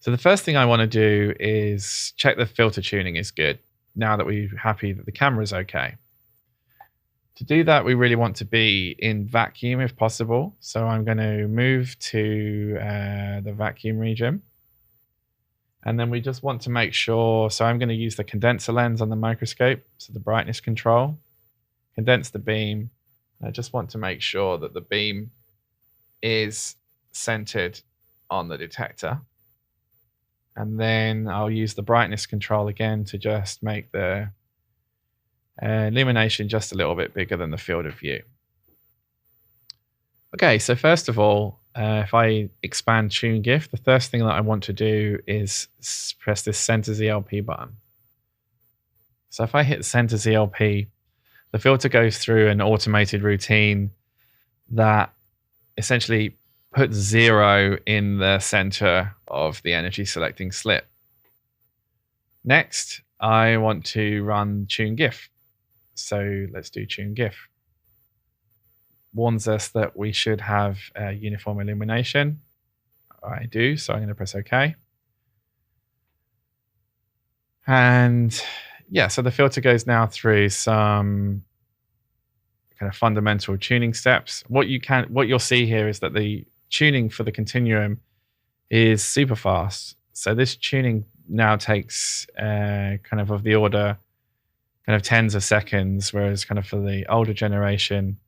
So the first thing I want to do is check the filter tuning is good now that we're happy that the camera is okay. To do that, we really want to be in vacuum if possible. So I'm going to move to the vacuum region. And then we just want to make sure, so I'm going to use the condenser lens on the microscope, so the brightness control, condense the beam. I just want to make sure that the beam is centered on the detector. And then I'll use the brightness control again to just make the illumination just a little bit bigger than the field of view. Okay, so first of all, if I expand Tune GIF, the first thing that I want to do is press this Center ZLP button. So if I hit Center ZLP, the filter goes through an automated routine that essentially puts 0 in the center of the energy selecting slit. Next, I want to run Tune GIF. So let's do Tune GIF. Warns us that we should have uniform illumination. I do, so I'm going to press OK. And yeah, so the filter goes now through some kind of fundamental tuning steps. What you'll see here is that the tuning for the continuum is super fast. So this tuning now takes kind of the order kind of tens of seconds, whereas kind of for the older generation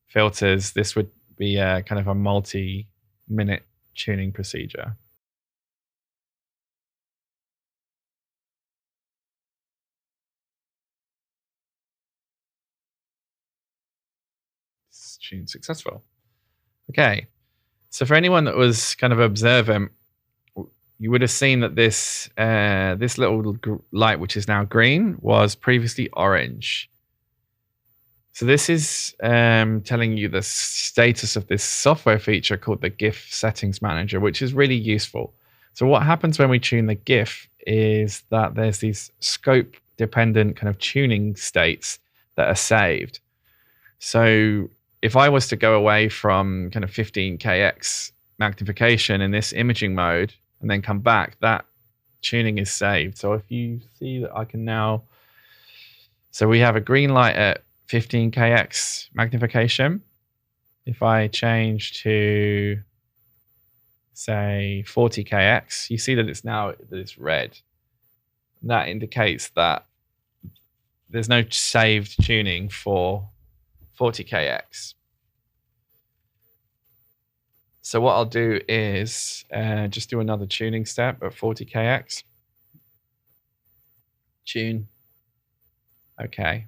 filters, this would be kind of a multi-minute tuning procedure. It's tuned successful. Okay, so for anyone that was kind of observant, you would have seen that this little light, which is now green, was previously orange. So this is telling you the status of this software feature called the GIF Settings Manager, which is really useful. So what happens when we tune the GIF is that there's these scope-dependent kind of tuning states that are saved. So if I was to go away from kind of 15kx magnification in this imaging mode and then come back, that tuning is saved. So if you see that I can now, so we have a green light at 15kx magnification. If I change to say 40kx, you see that it's red. And that indicates that there's no saved tuning for 40kx. So what I'll do is just do another tuning step at 40kx. Tune. Okay.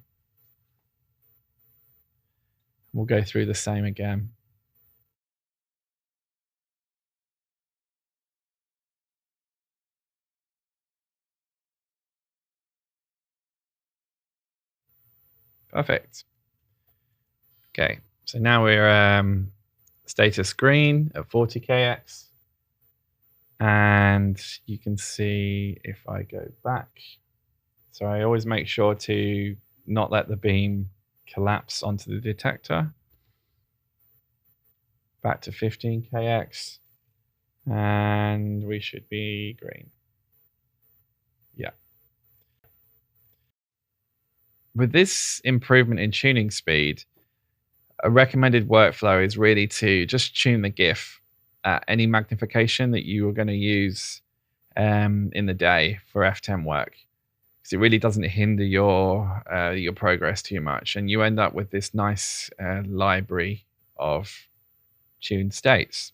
We'll go through the same again. Perfect. Okay, so now we're status green at 40kx. And you can see if I go back. So I always make sure to not let the beam collapse onto the detector. Back to 15kx. And we should be green. Yeah. With this improvement in tuning speed, a recommended workflow is really to just tune the GIF at any magnification that you are going to use in the day for F10 work, because it really doesn't hinder your progress too much, and you end up with this nice library of tuned states.